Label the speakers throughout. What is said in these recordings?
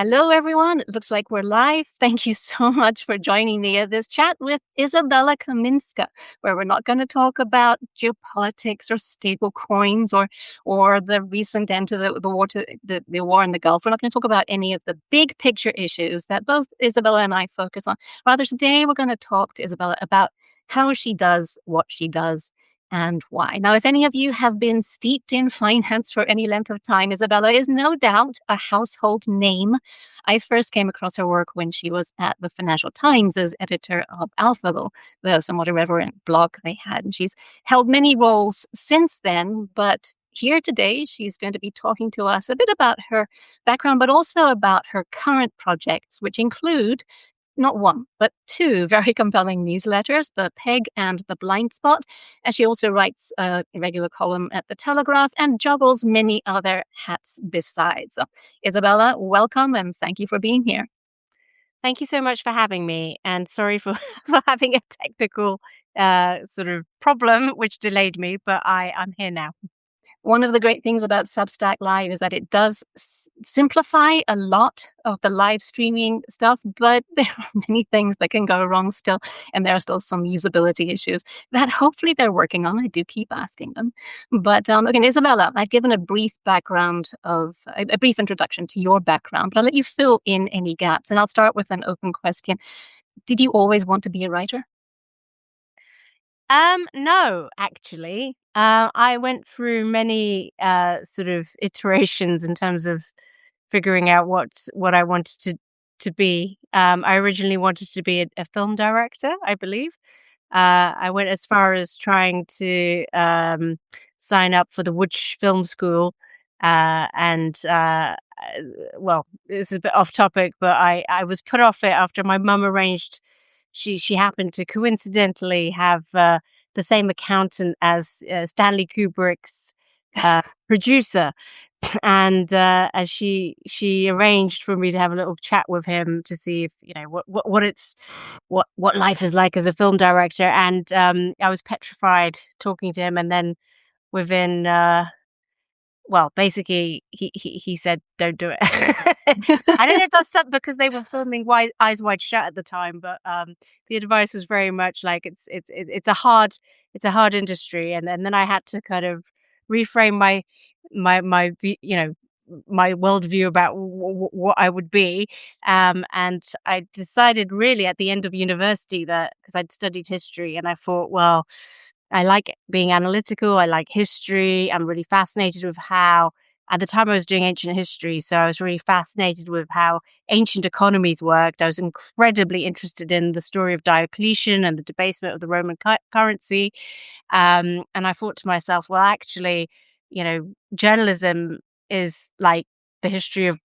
Speaker 1: Hello, everyone. It looks like we're live. Thank you so much for joining me at this chat with Izabella Kaminska, where we're not going to talk about geopolitics or stable coins or the recent end to the war in the Gulf. We're not going to talk about any of the big picture issues that both Izabella and I focus on. Rather, today we're going to talk to Izabella about how she does what she does and why. Now, if any of you have been steeped in finance for any length of time, Izabella is no doubt a household name. I first came across her work when she was at the Financial Times as editor of Alphaville, the somewhat irreverent blog they had. And she's held many roles since then, but here today, she's going to be talking to us a bit about her background, but also about her current projects, which include not one, but two very compelling newsletters, The Peg and The Blind Spot, as she also writes a regular column at The Telegraph and juggles many other hats besides. So, Izabella, welcome and thank you for being here.
Speaker 2: Thank you so much for having me, and sorry for, for having a technical sort of problem which delayed me, but I'm here now.
Speaker 1: One of the great things about Substack Live is that it does simplify a lot of the live streaming stuff, but there are many things that can go wrong still, and there are still some usability issues that hopefully they're working on. I do keep asking them. But again, Izabella, I've given a brief introduction to your background, but I'll let you fill in any gaps, and I'll start with an open question. Did you always want to be a writer?
Speaker 2: No, actually. I went through many sort of iterations in terms of figuring out what I wanted to be. I originally wanted to be a film director, I believe. I went as far as trying to sign up for the Woodsh Film School, and well, this is a bit off topic, but I was put off it after my mum arranged. She happened to coincidentally have the same accountant as Stanley Kubrick's producer, and as she arranged for me to have a little chat with him to see if what life is like as a film director, and I was petrified talking to him, and then within basically he said don't do it. I don't know if that's because they were filming Eyes Wide Shut at the time, but the advice was very much like it's a hard industry, and then I had to kind of reframe my worldview about what I would be, and I decided really at the end of university that because I'd studied history, and I thought, well, I like being analytical. I like history. I'm really fascinated with how, at the time I was doing ancient history, so I was really fascinated with how ancient economies worked. I was incredibly interested in the story of Diocletian and the debasement of the Roman currency. And I thought to myself, well, actually, journalism is like the history of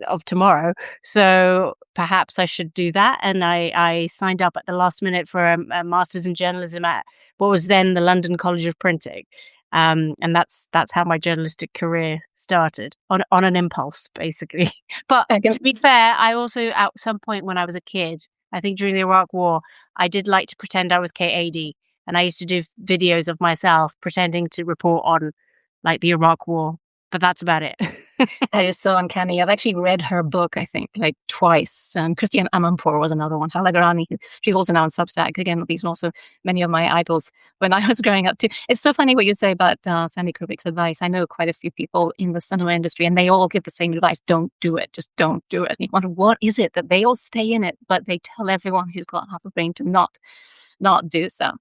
Speaker 2: of tomorrow, so perhaps I should do that. And I signed up at the last minute for a master's in journalism at what was then the London College of Printing, and that's how my journalistic career started on an impulse, basically. But to be fair, I also at some point when I was a kid, I think during the Iraq War, I did like to pretend I was K80, and I used to do videos of myself pretending to report on like the Iraq War. But that's about it.
Speaker 1: That is so uncanny. I've actually read her book, I think, like twice. Christiane Amanpour was another one. Halagarani, she's also now on Substack. Again, these are also many of my idols when I was growing up too. It's so funny what you say about Stanley Kubrick's advice. I know quite a few people in the cinema industry, and they all give the same advice. Don't do it. Just don't do it. And you wonder, what is it that they all stay in it, but they tell everyone who's got half a brain to not do so.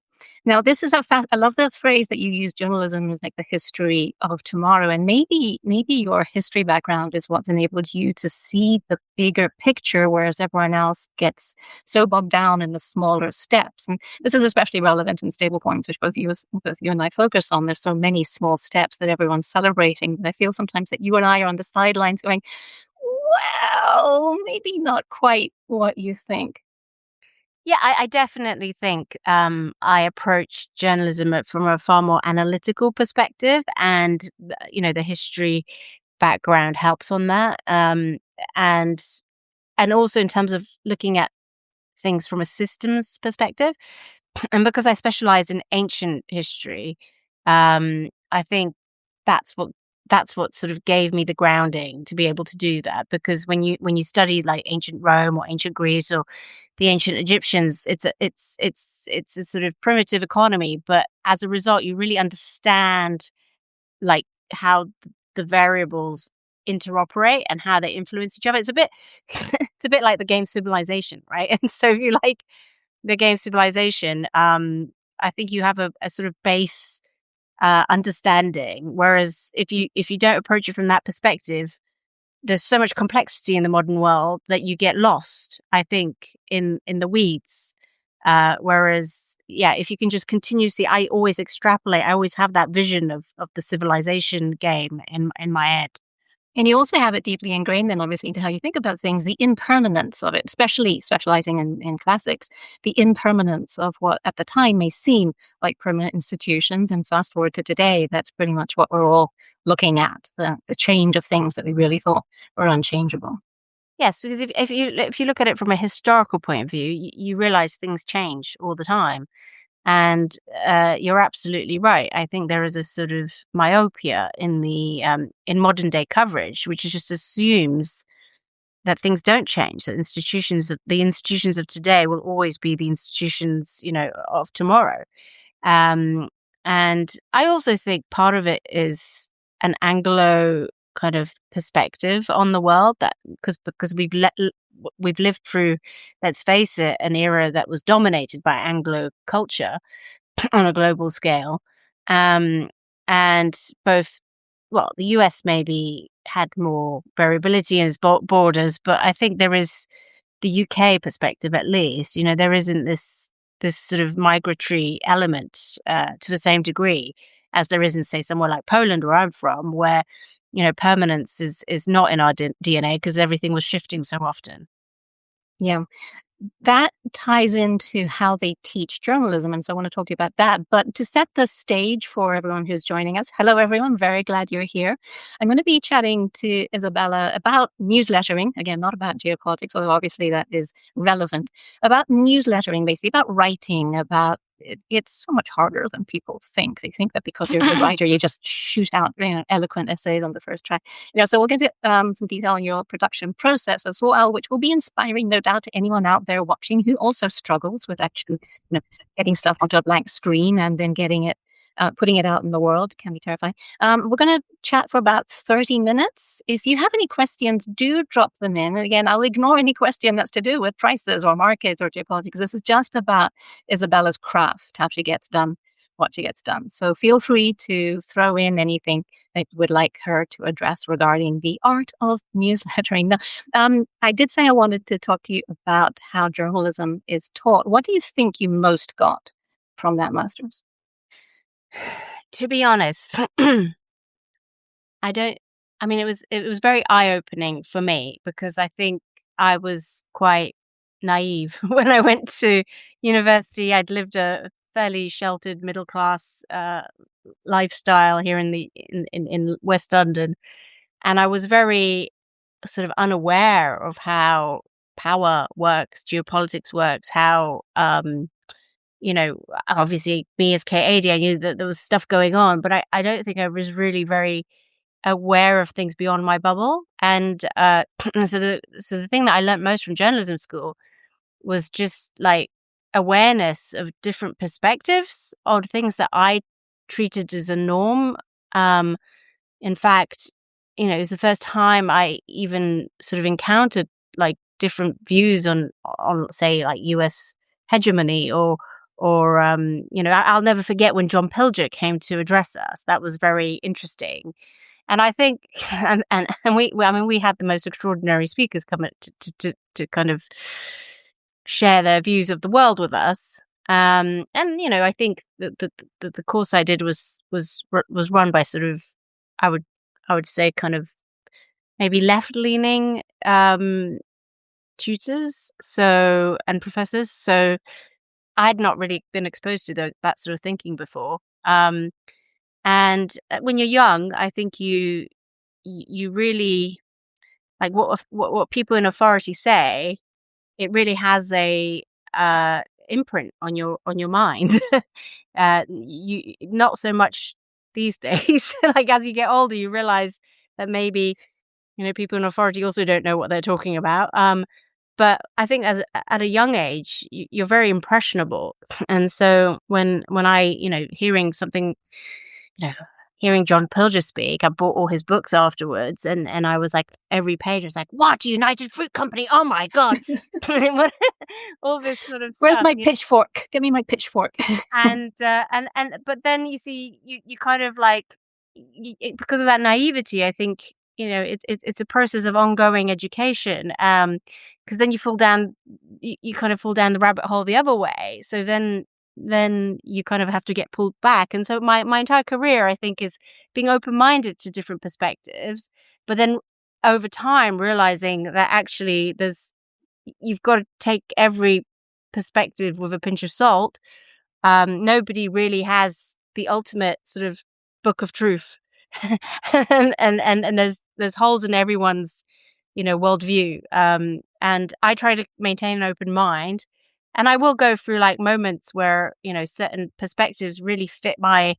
Speaker 1: Now, this is I love the phrase that you use. Journalism is like the history of tomorrow, and maybe your history background is what's enabled you to see the bigger picture, whereas everyone else gets so bogged down in the smaller steps. And this is especially relevant in stablecoins, which both you and I focus on. There's so many small steps that everyone's celebrating, but I feel sometimes that you and I are on the sidelines going, well, maybe not quite what you think.
Speaker 2: Yeah, I definitely think I approach journalism from a far more analytical perspective, and the history background helps on that, and also in terms of looking at things from a systems perspective, and because I specialized in ancient history, I think that's what that's what sort of gave me the grounding to be able to do that. Because when you study like ancient Rome or ancient Greece or the ancient Egyptians, it's a sort of primitive economy, but as a result, you really understand like how the variables interoperate and how they influence each other. It's a bit it's a bit like the game Civilization, right? And so if you like the game Civilization, I think you have a sort of base understanding. Whereas if you don't approach it from that perspective, there's so much complexity in the modern world that you get lost, I think, in the weeds. Whereas, yeah, if you can just continuously, I always extrapolate. I always have that vision of the civilization game in my head.
Speaker 1: And you also have it deeply ingrained then, obviously, into how you think about things, the impermanence of it, especially specializing in classics, the impermanence of what at the time may seem like permanent institutions. And fast forward to today, that's pretty much what we're all looking at, the change of things that we really thought were unchangeable.
Speaker 2: Yes, because if you look at it from a historical point of view, you realize things change all the time. And you're absolutely right. I think there is a sort of myopia in the in modern day coverage, which just assumes that things don't change. That the institutions of today will always be the institutions, of tomorrow. Um, and I also think part of it is an Anglo kind of perspective on the world, that because we've lived through, let's face it, an era that was dominated by Anglo culture on a global scale. Um, and both, well, the US maybe had more variability in its borders, but I think there is the UK perspective, at least. There isn't this sort of migratory element to the same degree as there is in, say, somewhere like Poland, where I'm from, where permanence is not in our DNA because everything was shifting so often.
Speaker 1: Yeah. That ties into how they teach journalism, and so I want to talk to you about that. But to set the stage for everyone who's joining us, hello everyone, very glad you're here. I'm going to be chatting to Izabella about newslettering, again, not about geopolitics, although obviously that is relevant, about newslettering, basically, about writing, about it's so much harder than people think. They think that because you're a good writer, you just shoot out eloquent essays on the first try. So we'll get into some detail on your production process as well, which will be inspiring, no doubt, to anyone out there watching who also struggles with actually getting stuff onto a blank screen and then getting it, putting it out in the world can be terrifying. We're going to chat for about 30 minutes. If you have any questions, do drop them in. And again, I'll ignore any question that's to do with prices or markets or geopolitics. This is just about Izabella's craft, how she gets done what she gets done. So feel free to throw in anything that you would like her to address regarding the art of newslettering. Now, I did say I wanted to talk to you about how journalism is taught. What do you think you most got from that master's?
Speaker 2: To be honest, I don't. I mean, it was very eye opening for me because I think I was quite naive when I went to university. I'd lived a fairly sheltered middle class lifestyle here in West London, and I was very sort of unaware of how power works, geopolitics works, how obviously me as K80, I knew that there was stuff going on, but I don't think I was really very aware of things beyond my bubble. And so the thing that I learned most from journalism school was just like awareness of different perspectives on things that I treated as a norm. In fact, it was the first time I even sort of encountered like different views on say like US hegemony or I'll never forget when John Pilger came to address us. That was very interesting. And I think, and we had the most extraordinary speakers come to kind of share their views of the world with us. And I think that the course I did was run by sort of, I would say, kind of maybe left leaning tutors, and professors. So I had not really been exposed to that sort of thinking before. And when you're young, I think you really like what people in authority say. It really has a imprint on your mind. You not so much these days. Like, as you get older, you realize that maybe, people in authority also don't know what they're talking about. But I think at a young age, you're very impressionable. And so when I, hearing something, you know, hearing John Pilger speak, I bought all his books afterwards, and I was like, every page was like, "What, United Fruit Company? Oh my God!" All this sort of
Speaker 1: Where's
Speaker 2: stuff.
Speaker 1: my pitchfork? Give me my pitchfork.
Speaker 2: But then you see, you kind of like, because of that naivety, I think, it's a process of ongoing education. Because then you kind of fall down the rabbit hole the other way. So then you kind of have to get pulled back. And so my entire career, I think, is being open-minded to different perspectives, but then over time realizing that actually you've got to take every perspective with a pinch of salt. Nobody really has the ultimate sort of book of truth. and there's holes in everyone's, worldview. And I try to maintain an open mind, and I will go through like moments where, certain perspectives really fit my,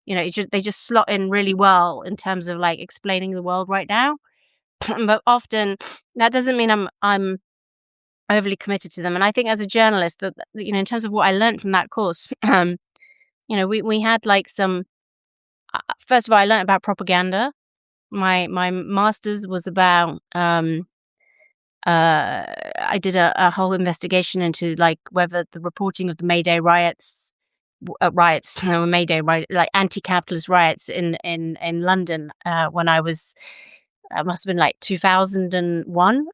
Speaker 2: they just slot in really well in terms of like explaining the world right now. But often that doesn't mean I'm overly committed to them. And I think as a journalist, that, in terms of what I learned from that course, we had like some. First of all, I learned about propaganda. My master's was about. I did a whole investigation into like whether the reporting of the May Day riots, no, May Day like anti-capitalist riots in London, when I was, must have been like 2001.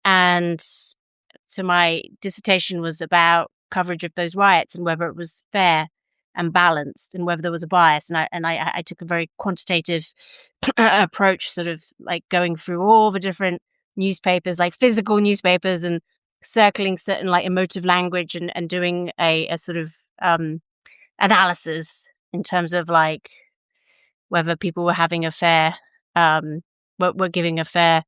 Speaker 2: And so my dissertation was about coverage of those riots and whether it was fair and balanced, and whether there was a bias. And I took a very quantitative approach, sort of like going through all the different newspapers, like physical newspapers, and circling certain like emotive language, and doing a sort of analysis in terms of like whether people were having a fair, were giving a fair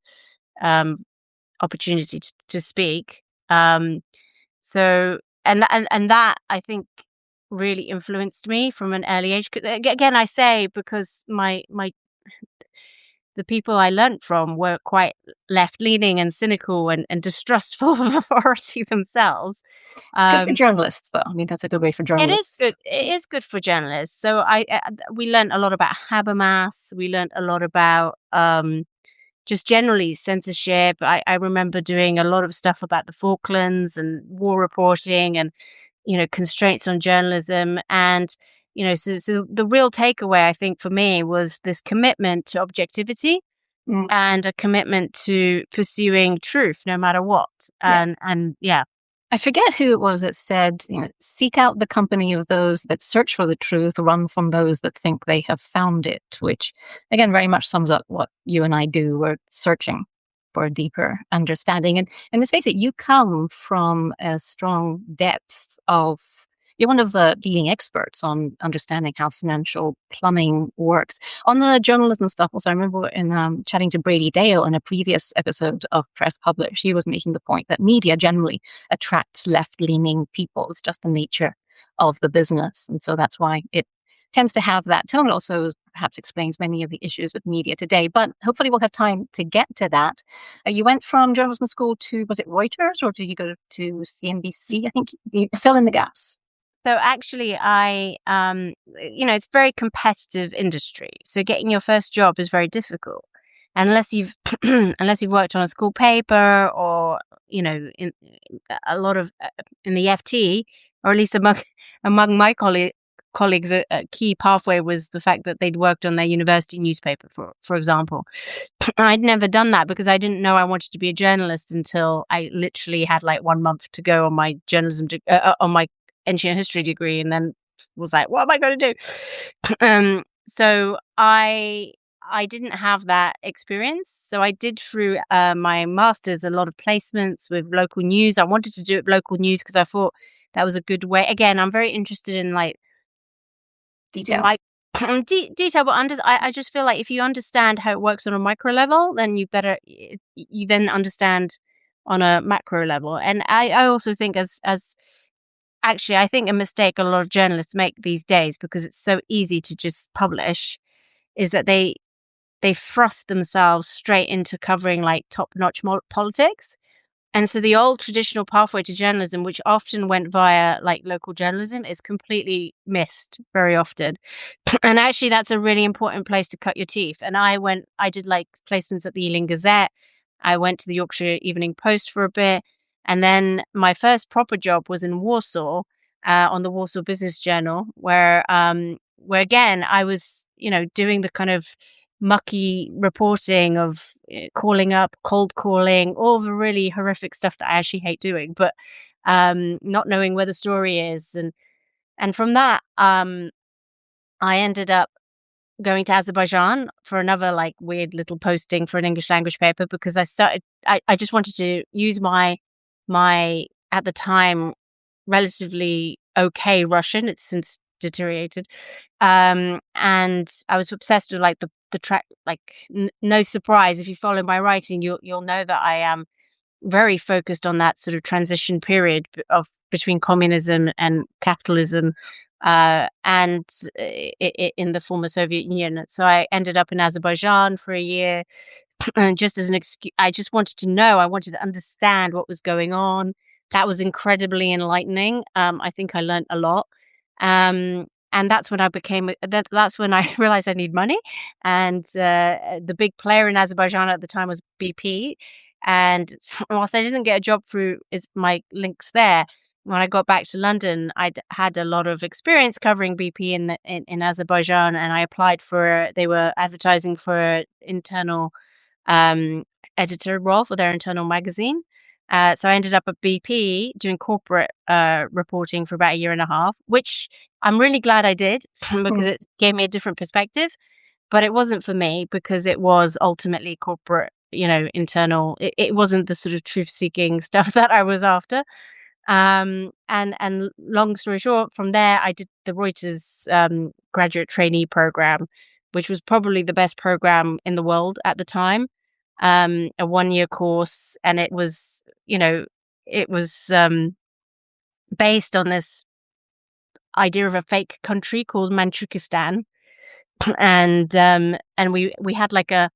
Speaker 2: opportunity to speak. So and that, I think, really influenced me from an early age. Again, I say because the people I learnt from were quite left-leaning and cynical and distrustful of authority themselves.
Speaker 1: Good for journalists, though. I mean, that's a good way for
Speaker 2: It is
Speaker 1: journalists.
Speaker 2: good. It is good for journalists. So we learned a lot about Habermas. We learned a lot about just generally censorship. I remember doing a lot of stuff about the Falklands and war reporting, and constraints on journalism. And so the real takeaway, I think, for me was this commitment to objectivity,
Speaker 1: Mm.
Speaker 2: and a commitment to pursuing truth no matter what.
Speaker 1: Yeah.
Speaker 2: And yeah.
Speaker 1: I forget who it was that said, seek out the company of those that search for the truth, run from those that think they have found it, which, again, very much sums up what you and I do. We're searching for a deeper understanding. And let's face it, you come from a strong depth of, you're one of the leading experts on understanding how financial plumbing works. On the journalism stuff, also, I remember in chatting to Brady Dale in a previous episode of Press Publish, he was making the point that media generally attracts left-leaning people. It's just the nature of the business. And so that's why it tends to have that tone. It also perhaps explains many of the issues with media today. But hopefully we'll have time to get to that. You went from journalism school to, was it Reuters, or did you go to CNBC? I think you fill in the gaps.
Speaker 2: So actually, it's a very competitive industry. So getting your first job is very difficult unless you've unless you've worked on a school paper, or in a lot of in the FT, or at least among my colleagues, a key pathway was the fact that they'd worked on their university newspaper, for example. I'd never done that because I didn't know I wanted to be a journalist until I literally had like 1 month to go on my journalism on my ancient history degree, and then was like, what am I going to do? So I didn't have that experience. So I did, through my master's, a lot of placements with local news. I wanted to do it with local news because I thought that was a good way. Again, I'm very interested in like
Speaker 1: Detail.
Speaker 2: Detail, but I just feel like if you understand how it works on a micro level, then you then understand on a macro level. And I also think as actually, I think a mistake a lot of journalists make these days, because it's so easy to just publish, is that they thrust themselves straight into covering like top-notch politics. And so the old traditional pathway to journalism, which often went via like local journalism, is completely missed very often. And actually, that's a really important place to cut your teeth. And I did like placements at the Ealing Gazette. I went to the Yorkshire Evening Post for a bit. And then my first proper job was in Warsaw, on the Warsaw Business Journal, where again, I was, doing the kind of mucky reporting of calling up, cold calling, all the really horrific stuff that I actually hate doing, but not knowing where the story is. And from that, I ended up going to Azerbaijan for another like weird little posting for an English language paper, because I just wanted to use my at the time relatively okay Russian. It's since deteriorated. And I was obsessed with like the track, like no surprise if you follow my writing, you'll know that I am very focused on that sort of transition period of between communism and capitalism, and in the former Soviet Union. So I ended up in Azerbaijan for a year, and just as an excuse, I just wanted to know, I wanted to understand what was going on. That was incredibly enlightening. I think I learned a lot. And that's when that's when I realized I need money. And the big player in Azerbaijan at the time was BP. And whilst I didn't get a job through my links there, when I got back to London, I'd had a lot of experience covering BP in Azerbaijan, and I applied they were advertising for internal um, editor role for their internal magazine. So I ended up at BP doing corporate reporting for about a year and a half, which I'm really glad I did because it gave me a different perspective. But it wasn't for me, because it was ultimately corporate, internal. It wasn't the sort of truth-seeking stuff that I was after. And long story short, from there, I did the Reuters graduate trainee program, which was probably the best program in the world at the time. A 1-year course, and it was, based on this idea of a fake country called Manchukistan, and we had like a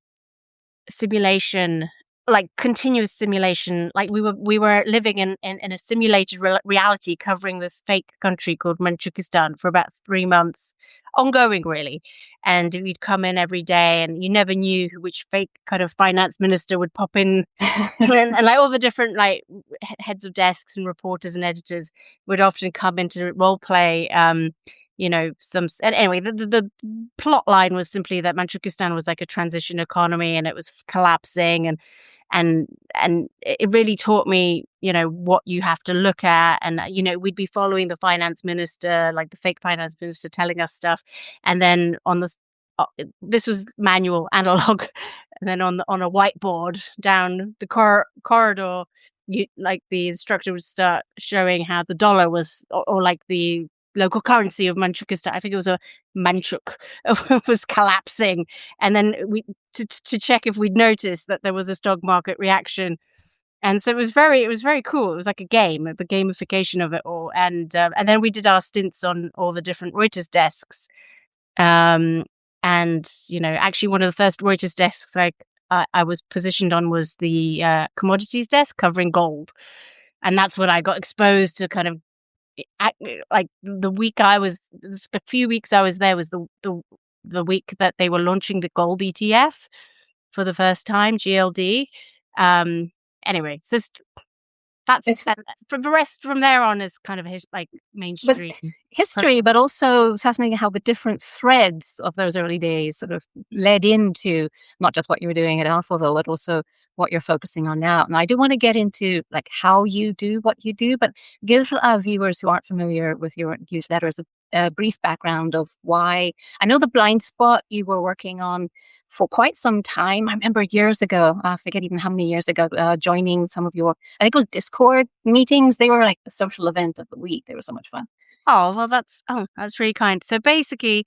Speaker 2: simulation, like continuous simulation, like we were living in a simulated reality covering this fake country called Manchukistan for about 3 months, ongoing really. And we'd come in every day, and you never knew which fake kind of finance minister would pop in. and like all the different like heads of desks and reporters and editors would often come into role play. Anyway, the plot line was simply that Manchukistan was like a transition economy, and it was collapsing, and it really taught me, what you have to look at. And, we'd be following the finance minister, like the fake finance minister, telling us stuff. And then this was manual, analog. And then on a whiteboard down the corridor, like the instructor would start showing how the dollar was, or like the local currency of Manchukistan, I think it was a manchuk, was collapsing. And then to check if we'd noticed that there was a stock market reaction. And so it was very cool. It was like a game, the gamification of it all. And then we did our stints on all the different Reuters desks. And actually one of the first Reuters desks I was positioned on was the commodities desk covering gold. And that's when I got exposed to kind of, like the few weeks I was there was the week that they were launching the gold ETF for the first time, GLD. Anyway, so for the rest from there on is kind of like mainstream
Speaker 1: history, but also fascinating how the different threads of those early days sort of led into not just what you were doing at Alphaville, but also what you're focusing on now. And I do want to get into like how you do what you do, but give viewers who aren't familiar with your newsletters a brief background of why. I know the blind spot you were working on for quite some time. I remember years ago, I forget even how many years ago, joining some of your, I think it was Discord meetings. They were like the social event of the week. They were so much fun.
Speaker 2: Oh, well, that's really kind. So basically,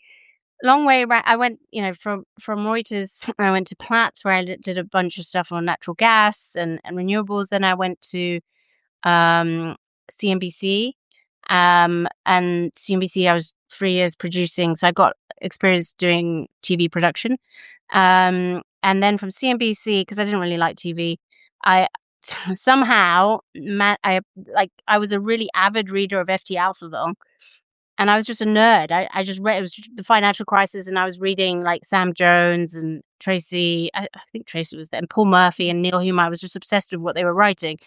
Speaker 2: long way around, I went, from Reuters, I went to Platts, where I did a bunch of stuff on natural gas and renewables. Then I went to CNBC, And CNBC, I was 3 years producing, so I got experience doing TV production. And then from CNBC, because I didn't really like TV, I somehow I was a really avid reader of FT Alphaville, and I was just a nerd. I just read, it was the financial crisis, and I was reading like Sam Jones and Tracy. I think Tracy was there, and Paul Murphy and Neil Hume. I was just obsessed with what they were writing.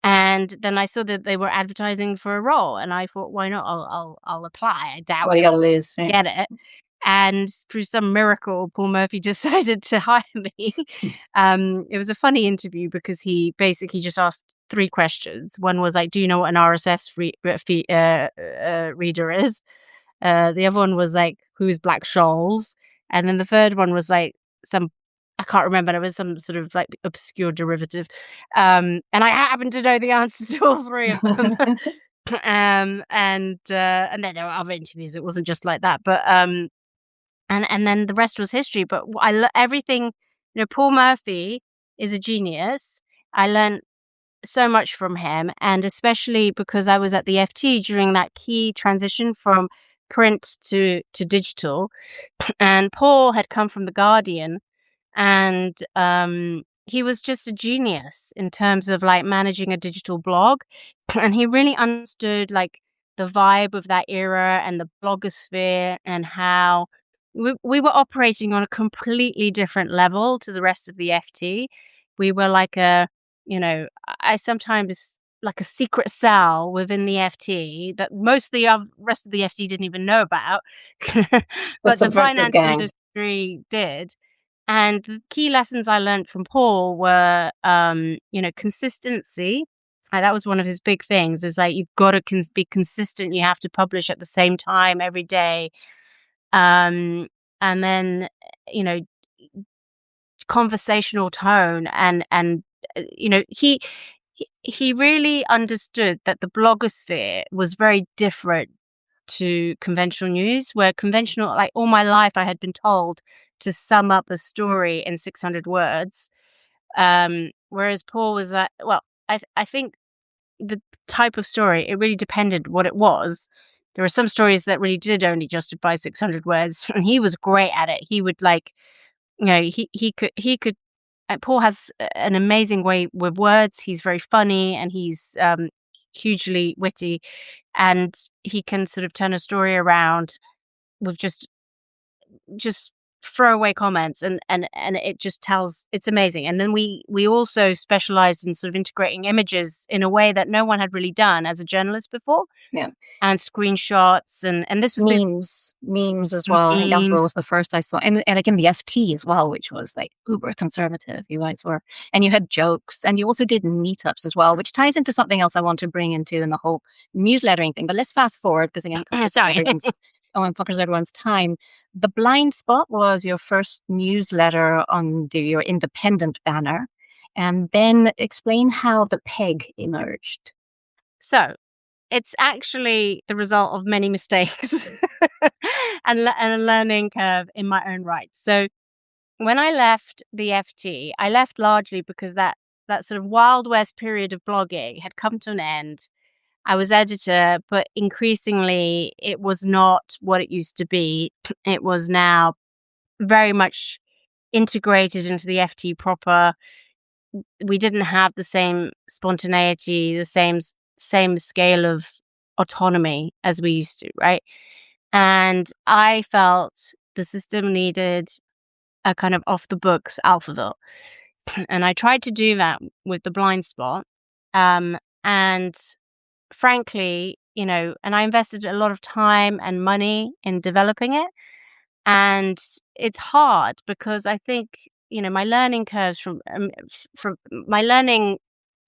Speaker 2: And then I saw that they were advertising for a role, and I thought, why not? I'll apply. I doubt
Speaker 1: What do you got to lose? Right?
Speaker 2: get it. And through some miracle, Paul Murphy decided to hire me. It was a funny interview because he basically just asked 3 questions. One was like, "Do you know what an RSS reader is?" The other one was like, "Who's Black Scholes?" And then the third one was like some, I can't remember. It was some sort of like obscure derivative. And I happen to know the answer to all 3 of them. And then there were other interviews. It wasn't just like that, but and then the rest was history. But everything. Paul Murphy is a genius. I learned so much from him, and especially because I was at the FT during that key transition from print to digital, and Paul had come from the Guardian, and he was just a genius in terms of like managing a digital blog, and he really understood like the vibe of that era and the blogosphere, and how we were operating on a completely different level to the rest of the FT. We were like I sometimes like a secret cell within the FT that most of the rest of the FT didn't even know about, but the
Speaker 1: subversive
Speaker 2: finance
Speaker 1: gang.
Speaker 2: industry did. And the key lessons I learned from Paul were, consistency. That was one of his big things. Is like you've got to be consistent. You have to publish at the same time every day. And then, conversational tone, and he really understood that the blogosphere was very different to conventional news, where conventional, like all my life, I had been told to sum up a story in 600 words. Whereas Paul was like, well, I think the type of story, it really depended what it was. There were some stories that really did only justify 600 words, and he was great at it. He would like, he could. Paul has an amazing way with words. He's very funny, and he's hugely witty, and he can sort of turn a story around with just throwaway comments, and it just tells. It's amazing. And then we also specialized in sort of integrating images in a way that no one had really done as a journalist before.
Speaker 1: Yeah.
Speaker 2: And screenshots, and this was
Speaker 1: memes as well. I think that
Speaker 2: memes.
Speaker 1: was the first I saw, and again the FT as well, which was like uber conservative. You guys were, and you had jokes, and you also did meetups as well, which ties into something else I want to bring into in the whole newslettering thing. But let's fast forward because again,
Speaker 2: Sorry.
Speaker 1: focus everyone's time. The Blind Spot was your first newsletter under your independent banner, and then explain how the Peg emerged.
Speaker 2: So it's actually the result of many mistakes and a learning curve in my own right. So when I left the FT, I left largely because that sort of Wild West period of blogging had come to an end. I was editor, but increasingly it was not what it used to be. It was now very much integrated into the FT proper. We didn't have the same spontaneity, the same scale of autonomy as we used to, right? And I felt the system needed a kind of off the books Alphaville. And I tried to do that with the Blind Spot. And frankly, and I invested a lot of time and money in developing it. And it's hard because I think, my learning curves from my learning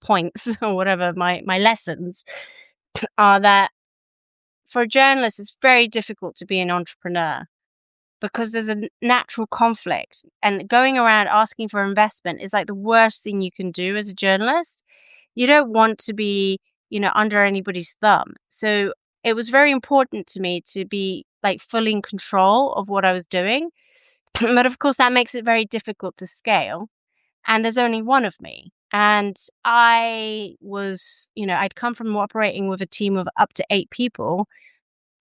Speaker 2: points or whatever, my lessons are that for journalists, it's very difficult to be an entrepreneur because there's a natural conflict, and going around asking for investment is like the worst thing you can do as a journalist. You don't want to be, under anybody's thumb. So it was very important to me to be like fully in control of what I was doing. But of course, that makes it very difficult to scale. And there's only one of me. And I was, I'd come from operating with a team of up to 8 people.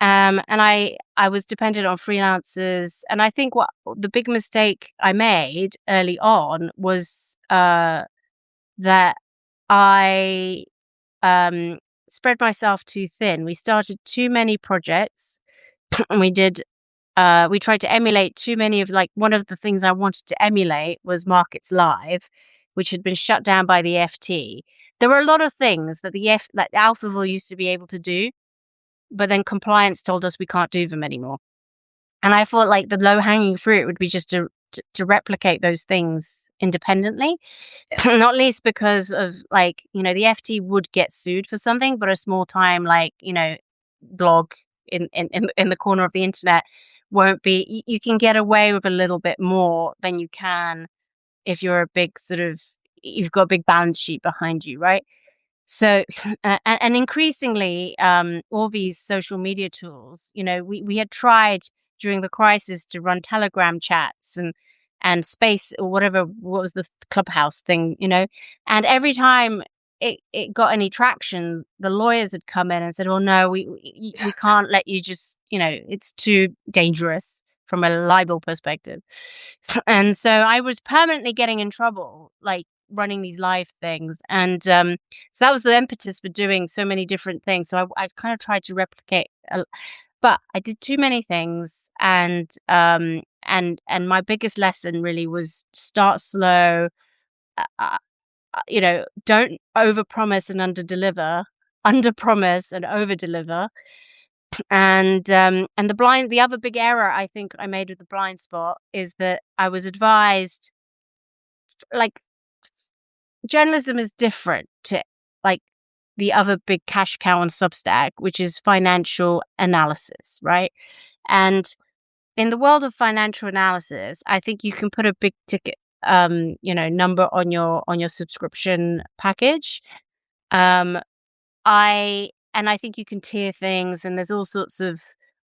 Speaker 2: And I was dependent on freelancers. And I think what the big mistake I made early on was that I spread myself too thin. We started too many projects, and we tried to emulate too many of, like, one of the things I wanted to emulate was Markets Live, which had been shut down by the FT. There were a lot of things that that Alphaville used to be able to do, but then compliance told us we can't do them anymore. And I thought, like, the low hanging fruit would be just to replicate those things independently, not least because of, like, the FT would get sued for something, but a small time, like, blog in the corner of the internet won't be. You can get away with a little bit more than you can if you're a big you've got a big balance sheet behind you, right? So, and increasingly, all these social media tools, we had tried during the crisis to run Telegram chats and Space or whatever, what was the Clubhouse thing, and every time it got any traction, the lawyers had come in and said, "Well, no, we can't let you just, it's too dangerous from a libel perspective." And so I was permanently getting in trouble, like, running these live things. And so that was the impetus for doing so many different things. So I kind of tried to replicate, but I did too many things. And my biggest lesson really was start slow. Don't overpromise and underdeliver. Underpromise and overdeliver. And the other big error I think I made with the blind spot is that I was advised, like, journalism is different to, like, the other big cash cow on Substack, which is financial analysis, right? And in the world of financial analysis, I think you can put a big ticket, number on your subscription package. I think you can tier things, and there's all sorts of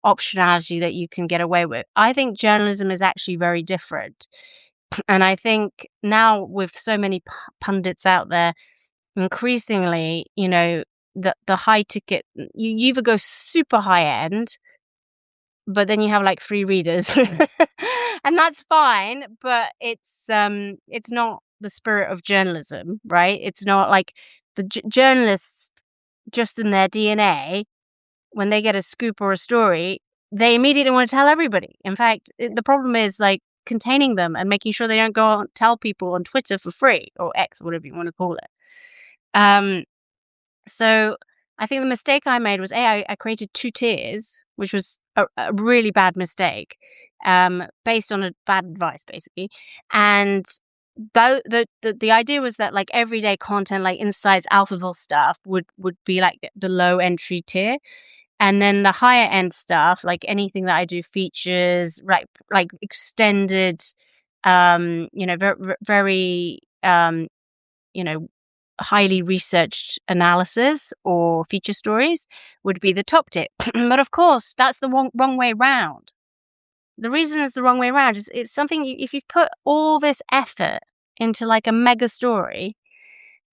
Speaker 2: optionality that you can get away with. I think journalism is actually very different. And I think now, with so many pundits out there, increasingly, the high ticket, you either go super high end, but then you have like 3 readers, and that's fine, but it's not the spirit of journalism, right? It's not like the journalists, just in their DNA, when they get a scoop or a story, they immediately want to tell everybody. In fact, the problem is, like, containing them and making sure they don't go and tell people on Twitter for free, or X, whatever you want to call it. So I think the mistake I made was, I created 2 tiers, which was a really bad mistake, based on a bad advice, basically. And the idea was that, like, everyday content, like Insights, Alphaville stuff, would be like the low entry tier. And then the higher end stuff, like anything that I do, features, right, like extended, very, highly researched analysis or feature stories, would be the top tip. But of course, that's the wrong way round. The reason it's the wrong way around is it's something if you put all this effort into, like, a mega story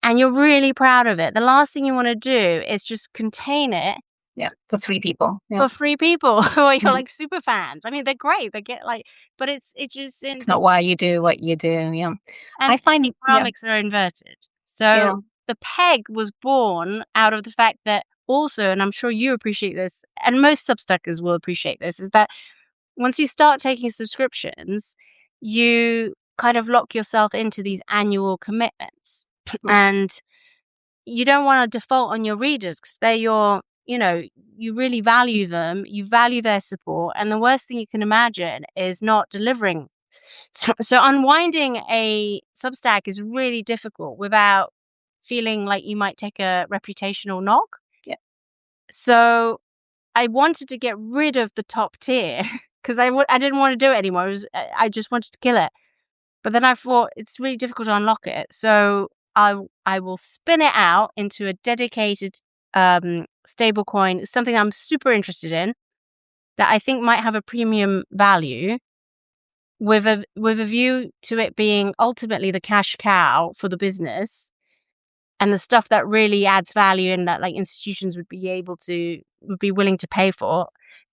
Speaker 2: and you're really proud of it, the last thing you want to do is just contain it.
Speaker 1: Yeah, for 3 people.
Speaker 2: Yeah. For 3 people who are your, like, super fans. I mean, they're great. They get, like, but it's just
Speaker 1: It's not why you do what you do. Yeah,
Speaker 2: and
Speaker 1: I find
Speaker 2: economics are inverted. So the peg was born out of the fact that also, and I'm sure you appreciate this, and most Substackers will appreciate this, is that once you start taking subscriptions, you kind of lock yourself into these annual commitments. And you don't want to default on your readers because they're your, you really value them, you value their support. And the worst thing you can imagine is not delivering. So unwinding a Substack is really difficult without feeling like you might take a reputational knock.
Speaker 1: Yeah.
Speaker 2: So I wanted to get rid of the top tier because I didn't want to do it anymore. I just wanted to kill it. But then I thought it's really difficult to unlock it. So I will spin it out into a dedicated stable coin, something I'm super interested in that I think might have a premium value, with a view to it being ultimately the cash cow for the business. and the stuff that really adds value and that like institutions would be willing to pay for.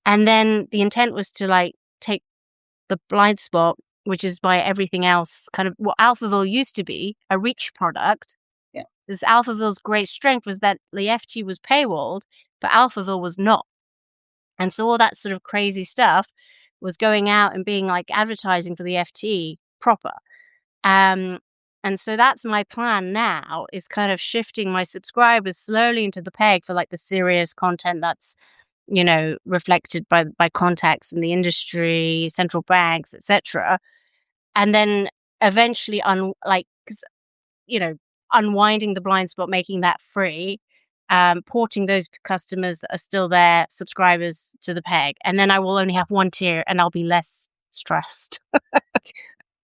Speaker 2: And then the intent was to like take the blind spot, which is by everything else, kind of what Alphaville used to be, a reach product.
Speaker 1: Yeah.
Speaker 2: This Alphaville's great strength was that the FT was paywalled, but Alphaville was not. And so all that sort of crazy stuff was going out and being like advertising for the FT proper. Um, and so that's my plan now, is kind of shifting my subscribers slowly into the peg for like the serious content that's, reflected by contacts in the industry, central banks, etc. And then eventually unwinding the blind spot, making that free, porting those customers that are still there, subscribers, to the peg. And then I will only have one tier and I'll be less stressed.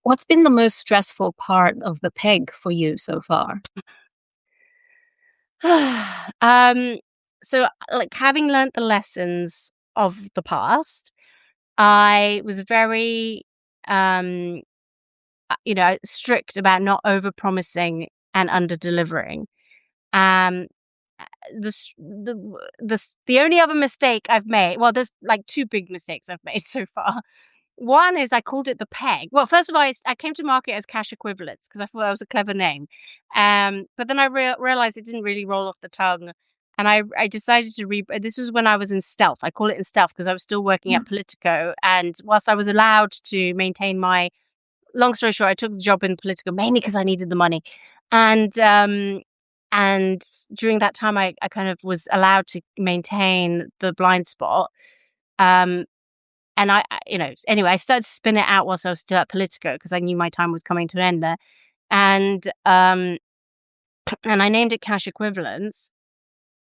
Speaker 1: What's been the most stressful part of the peg for you so far?
Speaker 2: So like having learnt the lessons of the past, I was very, strict about not over promising and under delivering. Um, the only other mistake I've made, well, there's like two big mistakes I've made so far. One is I called it the peg. Well, first of all, I came to market as cash equivalents because I thought that was a clever name. But then I realized it didn't really roll off the tongue. And I decided to this was when I was in stealth. I call it in stealth because I was still working at Politico. And whilst I was allowed to maintain long story short, I took the job in Politico mainly because I needed the money. And during that time, I kind of was allowed to maintain the blind spot. And anyway, I started to spin it out whilst I was still at Politico because I knew my time was coming to an end there. And I named it Cash Equivalents,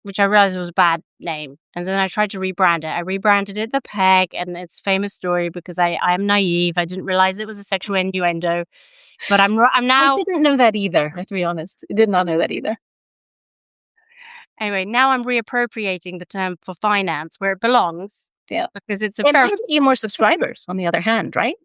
Speaker 2: which I realized was a bad name. And then I tried to rebrand it. I rebranded it the Peg, and it's a famous story because I am naive. I didn't realize it was a sexual innuendo. But I'm now.
Speaker 1: I didn't know that either, to be honest. I did not know that either.
Speaker 2: Anyway, now I'm reappropriating the term for finance where it belongs.
Speaker 1: Yeah.
Speaker 2: Because it's
Speaker 1: it might give you more subscribers, on the other hand, right?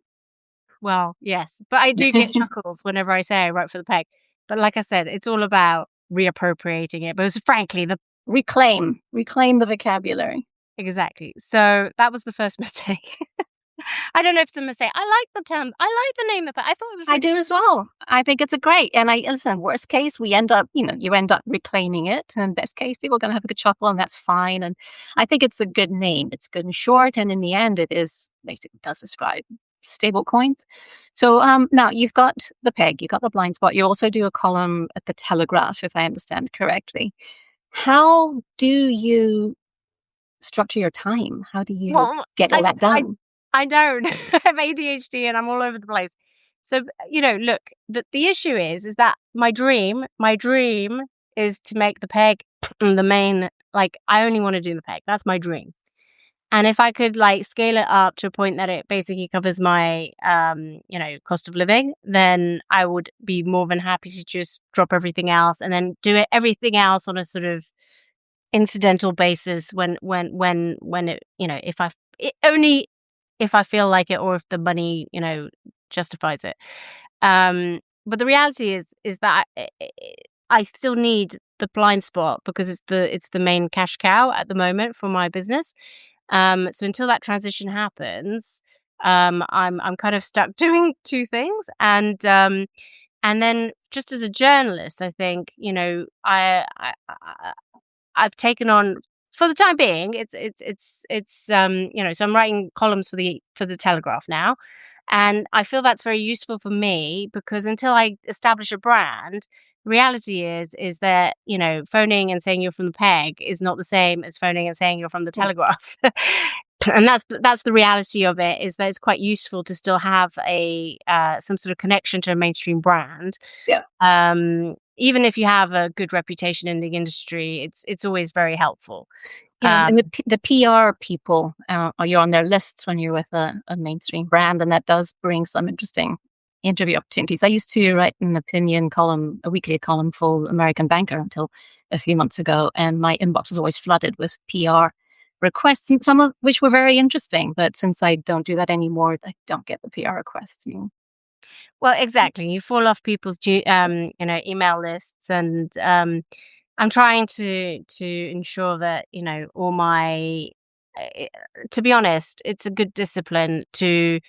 Speaker 2: Well, yes. But I do get chuckles whenever I say I write for the Peg. But like I said, it's all about reappropriating it. But frankly,
Speaker 1: reclaim the vocabulary.
Speaker 2: Exactly. So that was the first mistake. I don't know if it's a mistake. I like the term. I like the name of it. I thought it was.
Speaker 1: I do as well. I think it's a great. And listen, worst case, you end up reclaiming it. And best case, people are going to have a good chuckle, and that's fine. And I think it's a good name. It's good and short. And in the end, it basically does describe stable coins. So now you've got the peg, you've got the blind spot. You also do a column at the Telegraph, if I understand correctly. How do you structure your time? How do you get all that done?
Speaker 2: I don't. I have ADHD and I'm all over the place. So, look, the issue is that my dream is to make the peg the main, like, I only want to do the peg. That's my dream. And if I could like scale it up to a point that it basically covers my, cost of living, then I would be more than happy to just drop everything else and then do everything else on a sort of incidental basis when if I feel like it or if the money, justifies it. But the reality is that I still need the blind spot because it's the main cash cow at the moment for my business. So until that transition happens, I'm kind of stuck doing two things. And then just as a journalist, I think, I've taken on, for the time being, so I'm writing columns for the Telegraph now, and I feel that's very useful for me because until I establish a brand, reality is that phoning and saying you're from the Peg is not the same as phoning and saying you're from the Telegraph. And that's the reality of it, is that it's quite useful to still have a some sort of connection to a mainstream brand.
Speaker 1: Yeah.
Speaker 2: Even if you have a good reputation in the industry, it's always very helpful.
Speaker 1: Yeah, and the PR people, you're on their lists when you're with a mainstream brand, and that does bring some interesting interview opportunities. I used to write an opinion column, a weekly column for American Banker until a few months ago, and my inbox was always flooded with PR requests, and some of which were very interesting. But since I don't do that anymore, I don't get the PR requests.
Speaker 2: Well, exactly. You fall off people's email lists, and I'm trying to ensure that all my. eh, To be honest, it's a good discipline to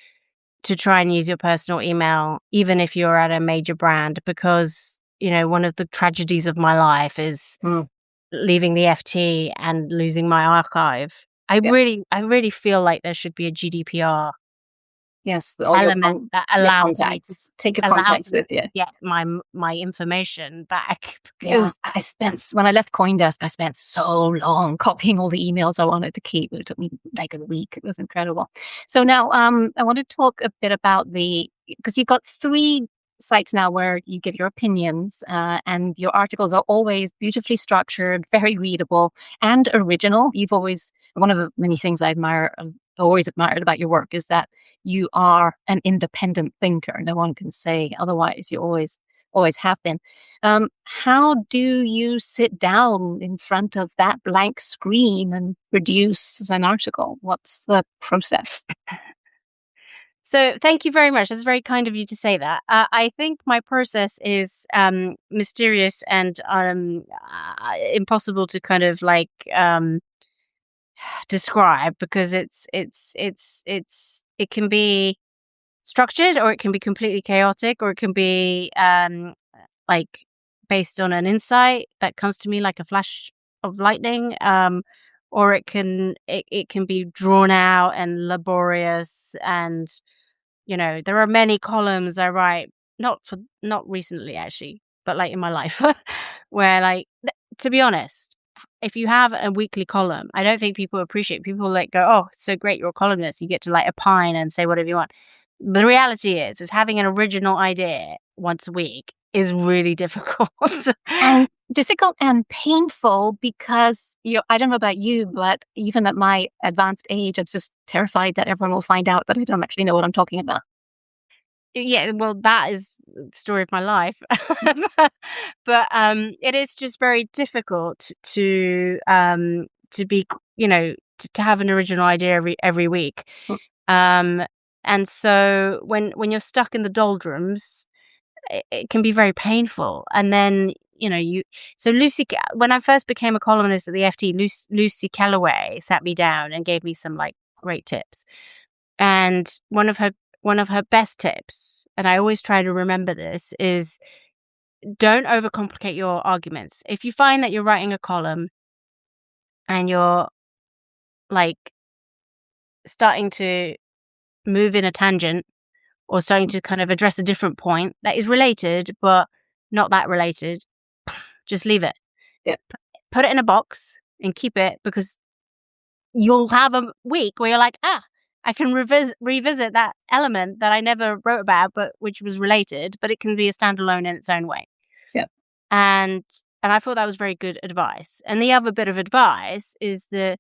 Speaker 2: try and use your personal email, even if you're at a major brand, because one of the tragedies of my life is
Speaker 1: Mm.
Speaker 2: leaving the FT and losing my archive.
Speaker 1: Yep.
Speaker 2: I really feel like there should be a GDPR
Speaker 1: Yes, all
Speaker 2: element that
Speaker 1: your
Speaker 2: allows me to
Speaker 1: contacts. Take your contacts with you.
Speaker 2: get my information back
Speaker 1: Yeah,
Speaker 2: because
Speaker 1: when I left CoinDesk, I spent so long copying all the emails I wanted to keep. It took me like a week. It was incredible. So now, I want to talk a bit about because you've got 3 sites now where you give your opinions, and your articles are always beautifully structured, very readable, and original. One of the many things always admired about your work is that you are an independent thinker. No one can say otherwise. You always have been. How do you sit down in front of that blank screen and produce an article? What's the process?
Speaker 2: So thank you very much. That's very kind of you to say that. I think my process is mysterious and impossible to kind of describe, because it can be structured, or it can be completely chaotic, or it can be like based on an insight that comes to me like a flash of lightning, or it can be drawn out and laborious, and there are many columns I write, not recently actually, but like in my life, where to be honest, if you have a weekly column, I don't think people appreciate. People go, "Oh, so great, you're a columnist. You get to opine and say whatever you want." The reality is having an original idea once a week is really difficult.
Speaker 1: And difficult and painful because I don't know about you, but even at my advanced age, I'm just terrified that everyone will find out that I don't actually know what I'm talking about.
Speaker 2: Yeah, well, that is the story of my life. But it is just very difficult to be, to have an original idea every week.
Speaker 1: Mm.
Speaker 2: And so when you're stuck in the doldrums, it can be very painful. And then, so when I first became a columnist at the FT, Lucy Calloway sat me down and gave me some great tips. And one of her best tips, and I always try to remember this, is don't overcomplicate your arguments. If you find that you're writing a column and you're starting to move in a tangent, or starting to kind of address a different point that is related but not that related, just leave it.
Speaker 1: Yeah.
Speaker 2: Put it in a box and keep it, because you'll have a week where you're like, I can revisit that element that I never wrote about, but which was related, but it can be a standalone in its own way.
Speaker 1: Yeah.
Speaker 2: And I thought that was very good advice. And the other bit of advice is a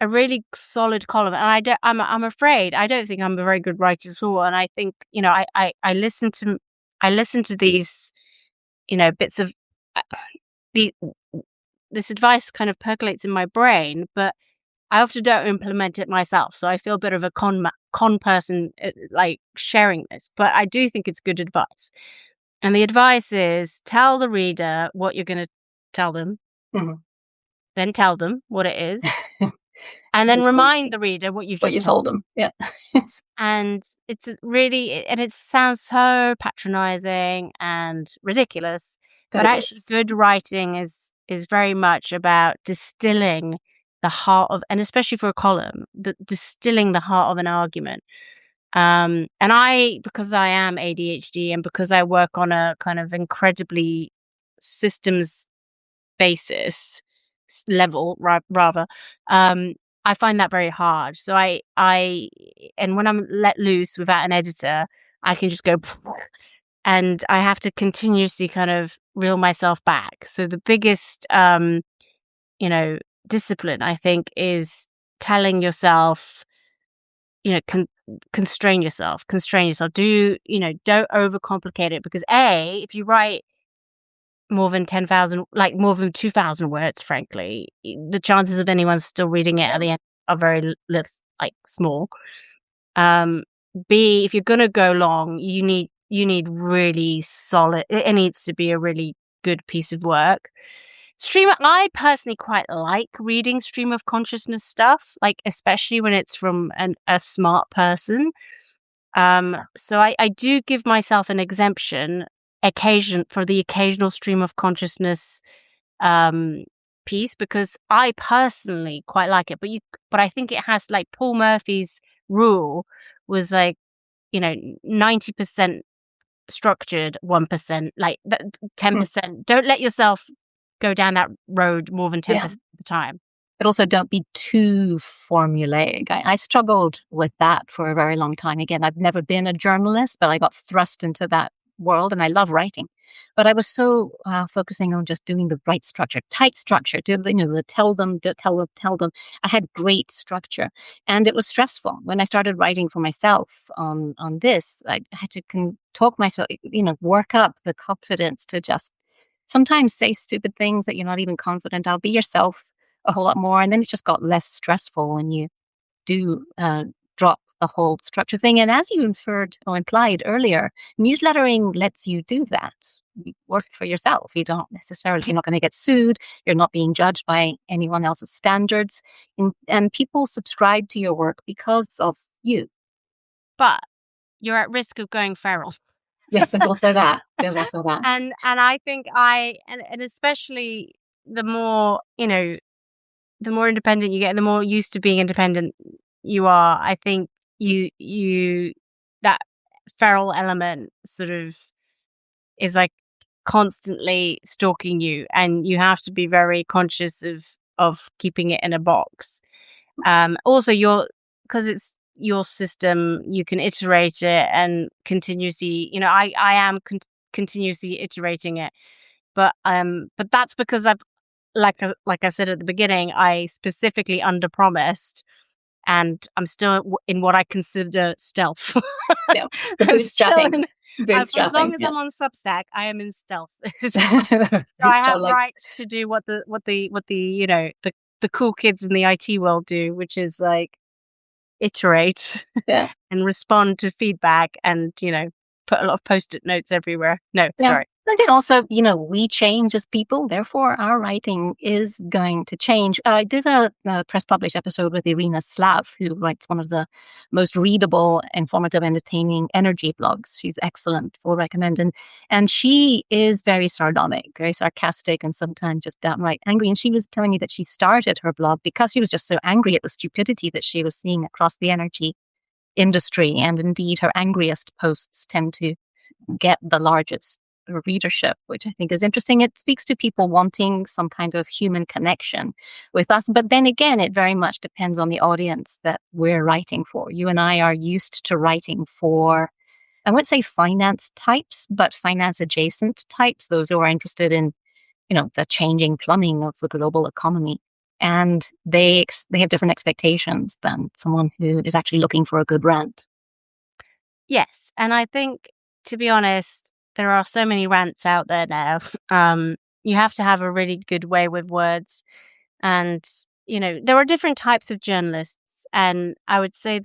Speaker 2: really solid column. And I'm afraid I don't think I'm a very good writer at all. And I think, I listen to these, bits of this advice kind of percolates in my brain, but I often don't implement it myself. So I feel a bit of a con person, sharing this, but I do think it's good advice. And the advice is, tell the reader what you're going to tell them,
Speaker 1: Mm-hmm.
Speaker 2: then tell them what it is, and then remind the reader what you've
Speaker 1: What
Speaker 2: just
Speaker 1: you told them. Yeah.
Speaker 2: And it's really, and it sounds so patronizing and ridiculous, but actually good writing is very much about distilling the heart of, and especially for a column, distilling the heart of an argument. And because I am ADHD, and because I work on a kind of incredibly systems basis level, rather, I find that very hard. So and when I'm let loose without an editor, I can just go, and I have to continuously kind of reel myself back. So the biggest, discipline, I think, is telling yourself, constrain yourself. Don't overcomplicate it, because if you write more than 10,000, more than 2,000 words, frankly, the chances of anyone still reading it at the end are very small. B, if you're going to go long, you need you need really solid, it needs to be a really good piece of work. I personally quite like reading stream of consciousness stuff, like especially when it's from a smart person. So I do give myself an exemption for the occasional stream of consciousness piece, because I personally quite like it. But I think it has, like, Paul Murphy's rule was like, 90% structured, 1%, like 10%. Don't let yourself go down that road more than 10% of the time.
Speaker 1: But also don't be too formulaic. I struggled with that for a very long time. Again, I've never been a journalist, but I got thrust into that world, and I love writing. But I was so focusing on just doing the right structure, tight structure. Tell them. I had great structure, and it was stressful when I started writing for myself on this. I had to talk myself, work up the confidence to just sometimes say stupid things that you're not even confident. I'll be yourself a whole lot more, and then it just got less stressful when you do drop the whole structure thing. And as you inferred or implied earlier, newslettering lets you do that. You work for yourself. You're not going to get sued. You're not being judged by anyone else's standards. And people subscribe to your work because of you.
Speaker 2: But you're at risk of going feral.
Speaker 1: Yes, there's also that.
Speaker 2: And I think and especially the more, the more independent you get, the more used to being independent you are, I think you that feral element sort of is like constantly stalking you, and you have to be very conscious of keeping it in a box. Also, because it's your system, you can iterate it and continuously, I am continuously iterating it, but that's because I've, like I said at the beginning, I specifically underpromised, and I'm still in what I consider stealth.
Speaker 1: Yeah, the bootstrapping.
Speaker 2: For as long as I'm on Substack, I am in stealth. So I have rights to do what the the cool kids in the IT world do, which is like iterate and respond to feedback, and put a lot of post-it notes everywhere. Sorry.
Speaker 1: And then also, we change as people, therefore our writing is going to change. I did a press publish episode with Irina Slav, who writes one of the most readable, informative, entertaining energy blogs. She's excellent, full recommend. And she is very sardonic, very sarcastic, and sometimes just downright angry. And she was telling me that she started her blog because she was just so angry at the stupidity that she was seeing across the energy industry. And indeed, her angriest posts tend to get the largest readership, which I think is interesting. It speaks to people wanting some kind of human connection with us. But then again, it very much depends on the audience that we're writing for. You and I are used to writing for, I wouldn't say finance types, but finance adjacent types, those who are interested in, the changing plumbing of the global economy. And they have different expectations than someone who is actually looking for a good rant.
Speaker 2: Yes. And I think, to be honest, there are so many rants out there now. You have to have a really good way with words. And, there are different types of journalists. And I would say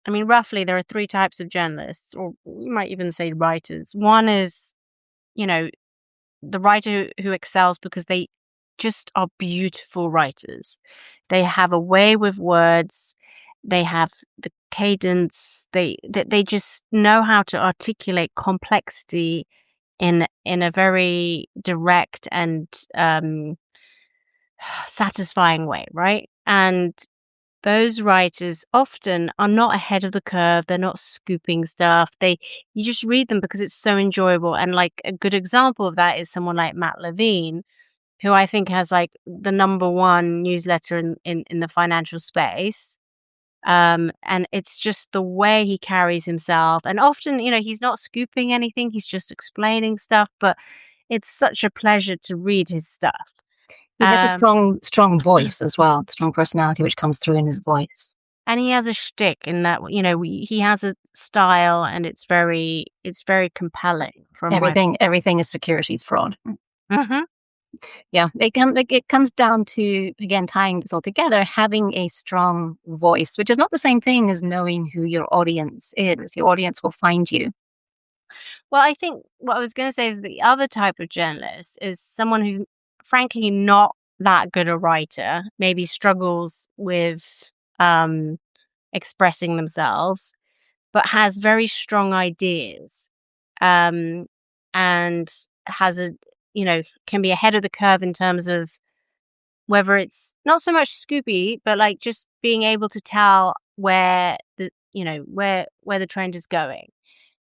Speaker 2: roughly there are 3 types of journalists, or you might even say writers. One is, the writer who excels because they just are beautiful writers. They have a way with words. They have the cadence. They just know how to articulate complexity in a very direct and satisfying way, right? And those writers often are not ahead of the curve. They're not scooping stuff. You just read them because it's so enjoyable. And like a good example of that is someone like Matt Levine, who I think has like the #1 newsletter in the financial space. And it's just the way he carries himself. And often, he's not scooping anything. He's just explaining stuff, but it's such a pleasure to read his stuff.
Speaker 1: He has a strong voice as well, strong personality, which comes through in his voice.
Speaker 2: And he has a shtick in that, he has a style, and it's very compelling.
Speaker 1: Everything is securities fraud.
Speaker 2: Mm-hmm.
Speaker 1: Yeah, it comes down to, again, tying this all together, having a strong voice, which is not the same thing as knowing who your audience is. Your audience will find you.
Speaker 2: Well, I think what I was going to say is the other type of journalist is someone who's frankly not that good a writer, maybe struggles with um, expressing themselves, but has very strong ideas, um, and has can be ahead of the curve in terms of whether it's not so much scoopy, but like just being able to tell where where the trend is going.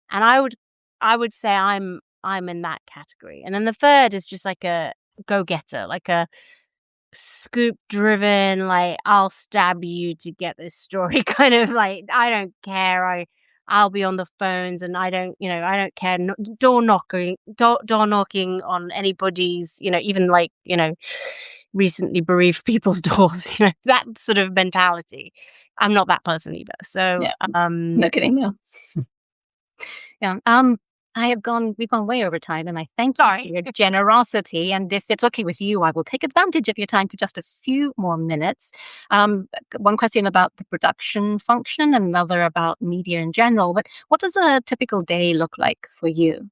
Speaker 2: And I would say I'm in that category. And then the third is just like a go-getter, like a scoop driven, like I'll stab you to get this story kind of like I don't care. I'll be on the phones and I don't care. Door knocking on anybody's, even like, recently bereaved people's doors, that sort of mentality. I'm not that person either. So,
Speaker 1: Yeah, no kidding. No. Yeah. We've gone way over time, and I thank you for
Speaker 2: sorry.
Speaker 1: your generosity. And if it's okay with you, I will take advantage of your time for just a few more minutes. One question about the production function, another about media in general. But what does a typical day look like for you?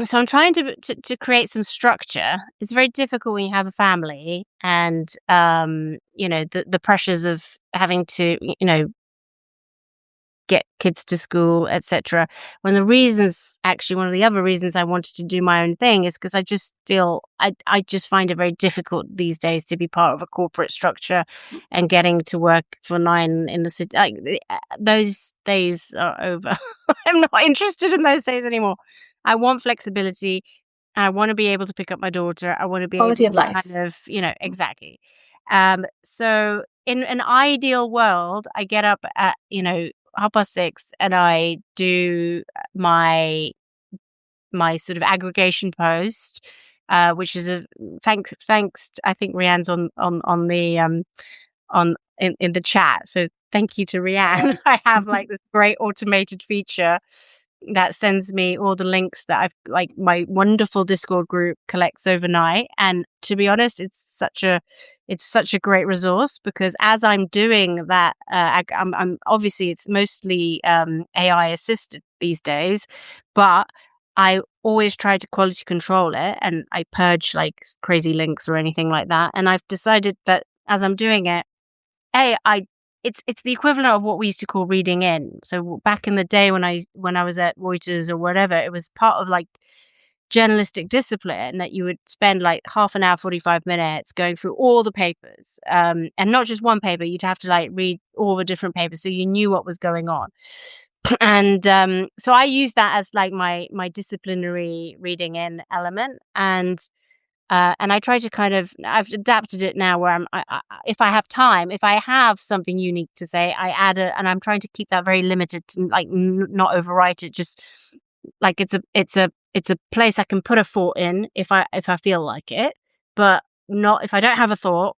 Speaker 2: So I'm trying to create some structure. It's very difficult when you have a family and the pressures of having to get kids to school, etc. One of the other reasons I wanted to do my own thing is because I just feel I just find it very difficult these days to be part of a corporate structure and getting to work for 9 in the city. Like those days are over. I'm not interested in those days anymore. I want flexibility. I want to be able to pick up my daughter. I want to be able
Speaker 1: Quality of
Speaker 2: to kind
Speaker 1: life.
Speaker 2: of, exactly. So in an ideal world, I get up at, 6:30 and I do my sort of aggregation post, which is thanks. I think Rianne's on the in the chat. So thank you to Rianne. I have like this great automated feature that sends me all the links that I've like my wonderful Discord group collects overnight. And to be honest, it's such a great resource because as I'm doing that, I'm obviously it's mostly AI assisted these days, but I always try to quality control it and I purge like crazy links or anything like that. And I've decided that as I'm doing it, I it's the equivalent of what we used to call reading in. So back in the day when I was at Reuters or whatever, it was part of like journalistic discipline that you would spend like half an hour, 45 minutes going through all the papers. And not just one paper, you'd have to like read all the different papers so you knew what was going on. And so I use that as like my disciplinary reading in element. And I try to I've adapted it now where if I have time, if I have something unique to say, I add it, and I'm trying to keep that very limited to like not overwrite it. Just like it's a place I can put a thought in if I feel like it, but not if I don't have a thought,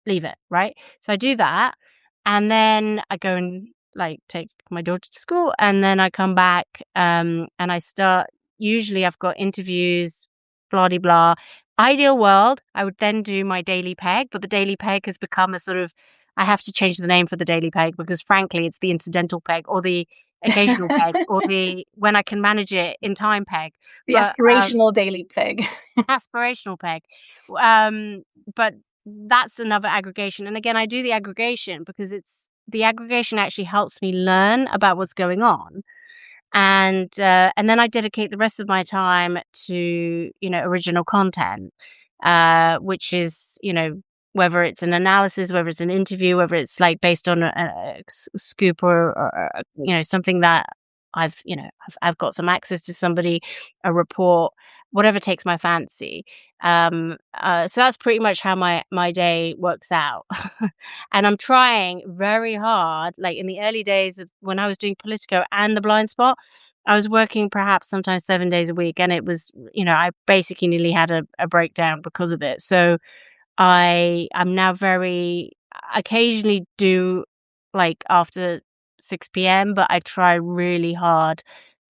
Speaker 2: leave it, right? So I do that, and then I go and like take my daughter to school, and then I come back, and I start. Usually, I've got interviews, blah de blah. Ideal world, I would then do my daily peg, but the daily peg has become a sort of. I have to change the name for the daily peg because, frankly, it's the incidental peg or the occasional peg or the when I can manage it in time peg.
Speaker 1: The
Speaker 2: But
Speaker 1: aspirational daily pig.
Speaker 2: aspirational peg. But that's another aggregation. And again, I do the aggregation because the aggregation actually helps me learn about what's going on. And then I dedicate the rest of my time to, original content, which is, whether it's an analysis, whether it's an interview, whether it's like based on a scoop or something that I've got some access to somebody, a report, whatever takes my fancy. So that's pretty much how my day works out. And I'm trying very hard, like in the early days of when I was doing Politico and The Blind Spot, I was working perhaps sometimes 7 days a week. And it was, I basically nearly had a breakdown because of it. So I'm now very occasionally do like after 6 p.m., but I try really hard.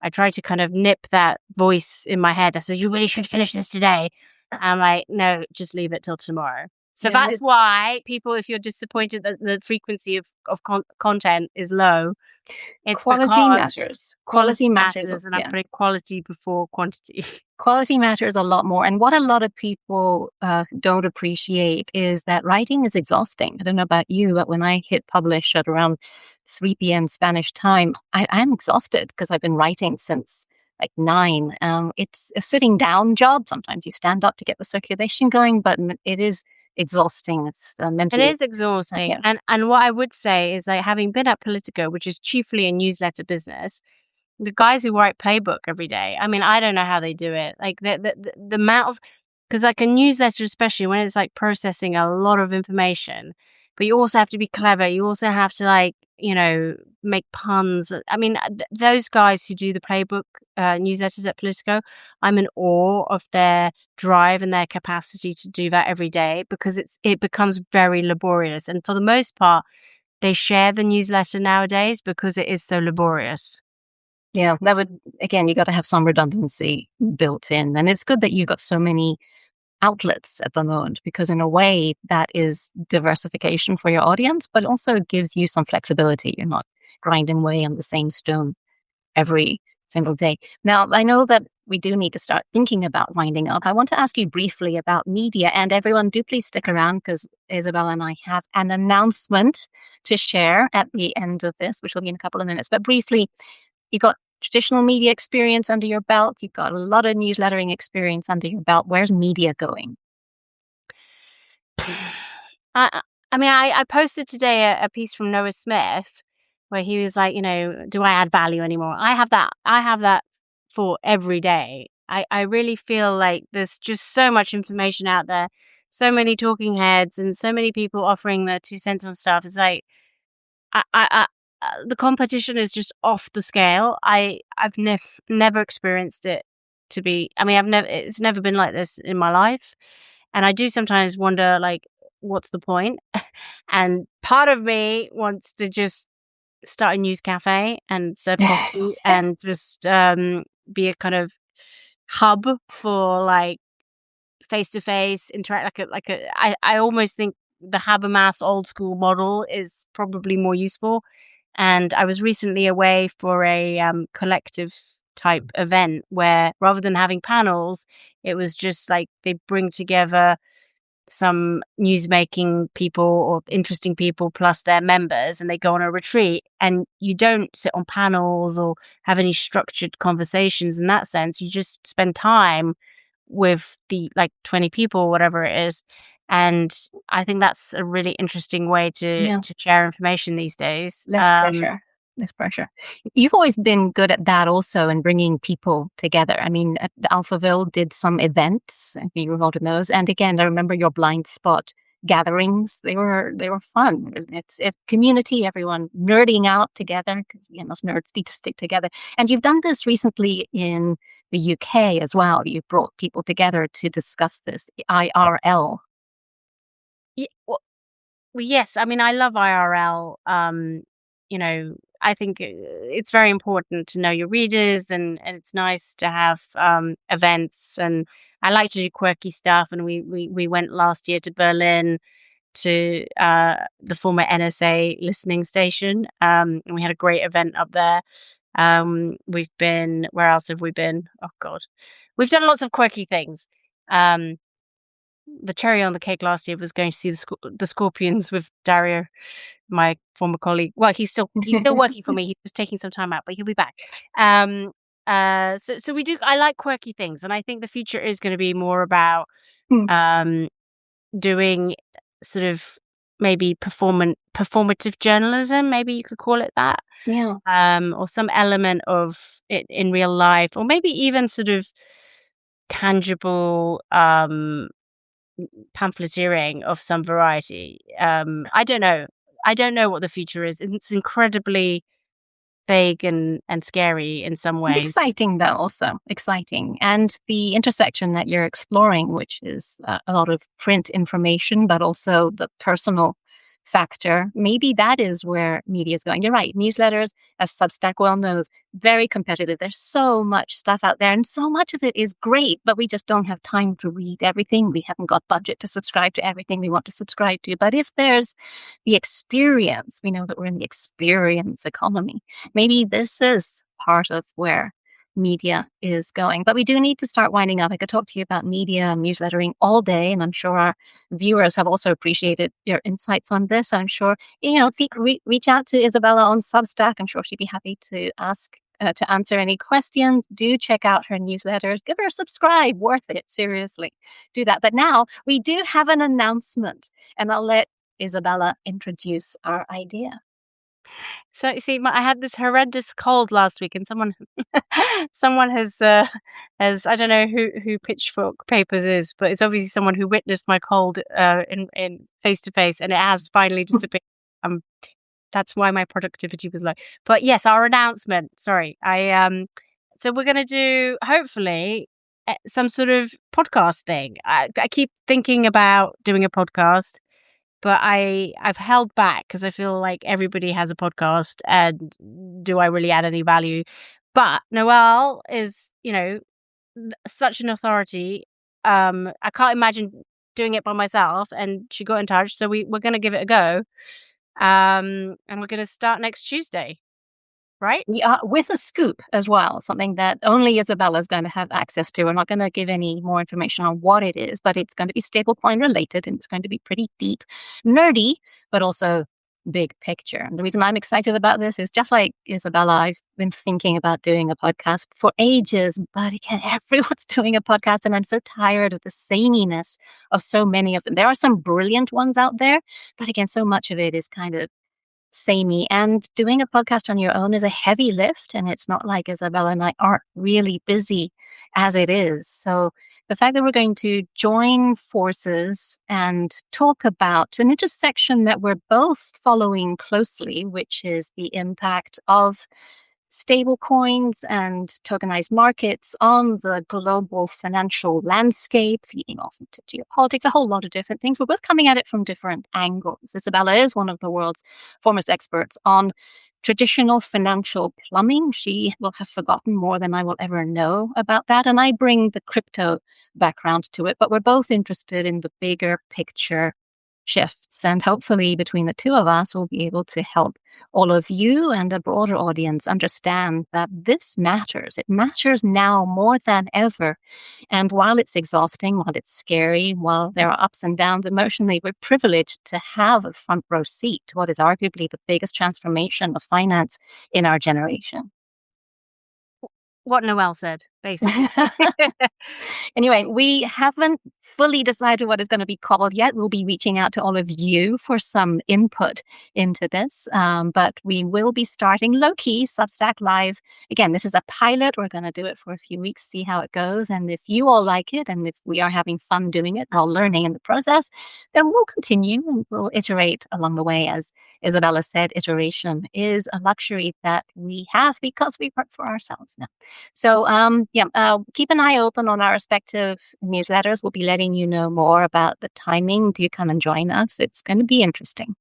Speaker 2: I try to kind of nip that voice in my head that says, you really should finish this today. I'm like, no, just leave it till tomorrow. So
Speaker 1: Yeah,
Speaker 2: that's why people, if you're disappointed that the frequency of content is low, it's
Speaker 1: quality
Speaker 2: because
Speaker 1: matters.
Speaker 2: quality
Speaker 1: Quality matters.
Speaker 2: matters, and I'm
Speaker 1: Yeah.
Speaker 2: putting quality before quantity.
Speaker 1: Quality matters a lot more. And what a lot of people don't appreciate is that writing is exhausting. I don't know about you, but when I hit publish at around 3 p.m. Spanish time, I'm exhausted because I've been writing since like 9. It's a sitting down job. Sometimes you stand up to get the circulation going, but it is exhausting. It's
Speaker 2: It
Speaker 1: mentally.
Speaker 2: is exhausting.
Speaker 1: Yeah.
Speaker 2: And what I would say is, like, having been at Politico, which is chiefly a newsletter business, the guys who write playbook every day, I mean, I don't know how they do it. Like the amount of, because like a newsletter, especially when it's like processing a lot of information, but you also have to be clever. You also have to, like, make puns. I mean, those guys who do the playbook newsletters at Politico, I'm in awe of their drive and their capacity to do that every day, because it becomes very laborious. And for the most part, they share the newsletter nowadays because it is so laborious.
Speaker 1: Yeah, that would, again, you got to have some redundancy built in. And it's good that you got so many outlets at the moment, because in a way that is diversification for your audience, but also gives you some flexibility. You're not grinding away on the same stone every single day. Now, I know that we do need to start thinking about winding up. I want to ask you briefly about media, and everyone, do please stick around, because Isabella and I have an announcement to share at the end of this, which will be in a couple of minutes. But briefly, you got traditional media experience under your belt. You've got a lot of newslettering experience under your belt. Where's media going?
Speaker 2: I I mean, I posted today a piece from Noah Smith where he was like, do I add value anymore? I have that for every day. I really feel like there's just so much information out there, so many talking heads, and so many people offering their 2 cents on stuff. It's like, the competition is just off the scale. I've never experienced it to be. I mean, it's never been like this in my life, and I do sometimes wonder, like, what's the point? And part of me wants to just start a news cafe and serve coffee and just be a kind of hub for, like, face to face interact. I almost think the Habermas old school model is probably more useful. And I was recently away for a collective type event where, rather than having panels, it was just like they bring together some newsmaking people or interesting people plus their members, and they go on a retreat, and you don't sit on panels or have any structured conversations in that sense. You just spend time with the, like, 20 people or whatever it is. And I think that's a really interesting way to
Speaker 1: Yeah,
Speaker 2: share information these days.
Speaker 1: less pressure. Less pressure. You've always been good at that also, and bringing people together. I mean, at the Alphaville did some events, if you were involved in those. And again, I remember your blind spot gatherings. They were fun. It's a community, everyone nerding out together, because again, those nerds need to stick together. And you've done this recently in the UK as well. You've brought people together to discuss this IRL.
Speaker 2: Yeah, well, yes. I mean, I love IRL. I think it's very important to know your readers, and it's nice to have events. And I like to do quirky stuff. And we went last year to Berlin to the former NSA listening station, and we had a great event up there. We've been, where else have we been? Oh God, we've done lots of quirky things. Um, the cherry on the cake last year was going to see the Scorpions with Dario, my former colleague. Well, he's still working for me. He's just taking some time out, but he'll be back. So we do. I like quirky things, and I think the future is going to be more about
Speaker 1: Hmm.
Speaker 2: doing sort of maybe performative journalism. Maybe you could call it that.
Speaker 1: Yeah.
Speaker 2: Or some element of it in real life, or maybe even sort of tangible pamphleteering of some variety. I don't know. I don't know what the future is. It's incredibly vague and scary in some
Speaker 1: And
Speaker 2: ways.
Speaker 1: exciting, though, also exciting. And the intersection that you're exploring, which is a lot of print information, but also the personal factor, maybe that is where media is going. You're right. Newsletters, as Substack well knows, very competitive. There's so much stuff out there, and so much of it is great, but we just don't have time to read everything. We haven't got budget to subscribe to everything we want to subscribe to. But if there's the experience, we know that we're in the experience economy. Maybe this is part of where media is going. But we do need to start winding up. I could talk to you about media and newslettering all day, and I'm sure our viewers have also appreciated your insights on this. I'm sure, reach out to Izabella on Substack. I'm sure she'd be happy to answer any questions. Do check out her newsletters. Give her a subscribe. Worth it. Seriously. Do that. But now we do have an announcement, and I'll let Izabella introduce our idea.
Speaker 2: So you see, I had this horrendous cold last week, and someone has I don't know who Pitchfork Papers is, but it's obviously someone who witnessed my cold in face to face, and it has finally disappeared. That's why my productivity was low. But yes, our announcement. Sorry, so we're going to do hopefully some sort of podcast thing. I keep thinking about doing a podcast, but I've held back because I feel like everybody has a podcast, and do I really add any value? But Noelle is, such an authority. I can't imagine doing it by myself, and she got in touch, so we're going to give it a go. And we're going to start next Tuesday, right?
Speaker 1: Yeah, with a scoop as well, something that only Izabella is going to have access to. We're not going to give any more information on what it is, but it's going to be stablecoin related, and it's going to be pretty deep, nerdy, but also big picture. And the reason I'm excited about this is, just like Izabella, I've been thinking about doing a podcast for ages, but again, everyone's doing a podcast, and I'm so tired of the sameness of so many of them. There are some brilliant ones out there, but again, so much of it is kind of samey, and doing a podcast on your own is a heavy lift, and it's not like Izabella and I aren't really busy as it is. So the fact that we're going to join forces and talk about an intersection that we're both following closely, which is the impact of stable coins and tokenized markets on the global financial landscape, feeding off into geopolitics, a whole lot of different things. We're both coming at it from different angles. Izabella is one of the world's foremost experts on traditional financial plumbing. She will have forgotten more than I will ever know about that. And I bring the crypto background to it, but we're both interested in the bigger picture shifts. And hopefully between the two of us, we'll be able to help all of you and a broader audience understand that this matters. It matters now more than ever. And while it's exhausting, while it's scary, while there are ups and downs emotionally, we're privileged to have a front row seat to what is arguably the biggest transformation of finance in our generation.
Speaker 2: What Noelle said, basically.
Speaker 1: Anyway, we haven't fully decided what it's going to be called yet. We'll be reaching out to all of you for some input into this, but we will be starting low-key Substack Live. Again, this is a pilot. We're going to do it for a few weeks, see how it goes. And if you all like it, and if we are having fun doing it while learning in the process, then we'll continue and we'll iterate along the way. As Izabella said, iteration is a luxury that we have because we work for ourselves now. So, keep an eye open on our respective newsletters. We'll be letting you know more about the timing. Do come and join us. It's going to be interesting.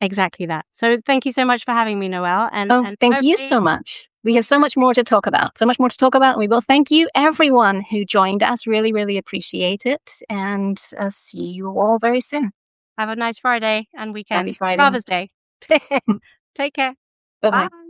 Speaker 2: Exactly that. So thank you so much for having me, Noelle. And
Speaker 1: thank you so much. We have so much more to talk about. We will thank you, everyone who joined us. Really, really appreciate it. And see you all very soon.
Speaker 2: Have a nice Friday and weekend.
Speaker 1: Happy Friday.
Speaker 2: Father's Day. Take care.
Speaker 1: Bye-bye.
Speaker 2: Bye.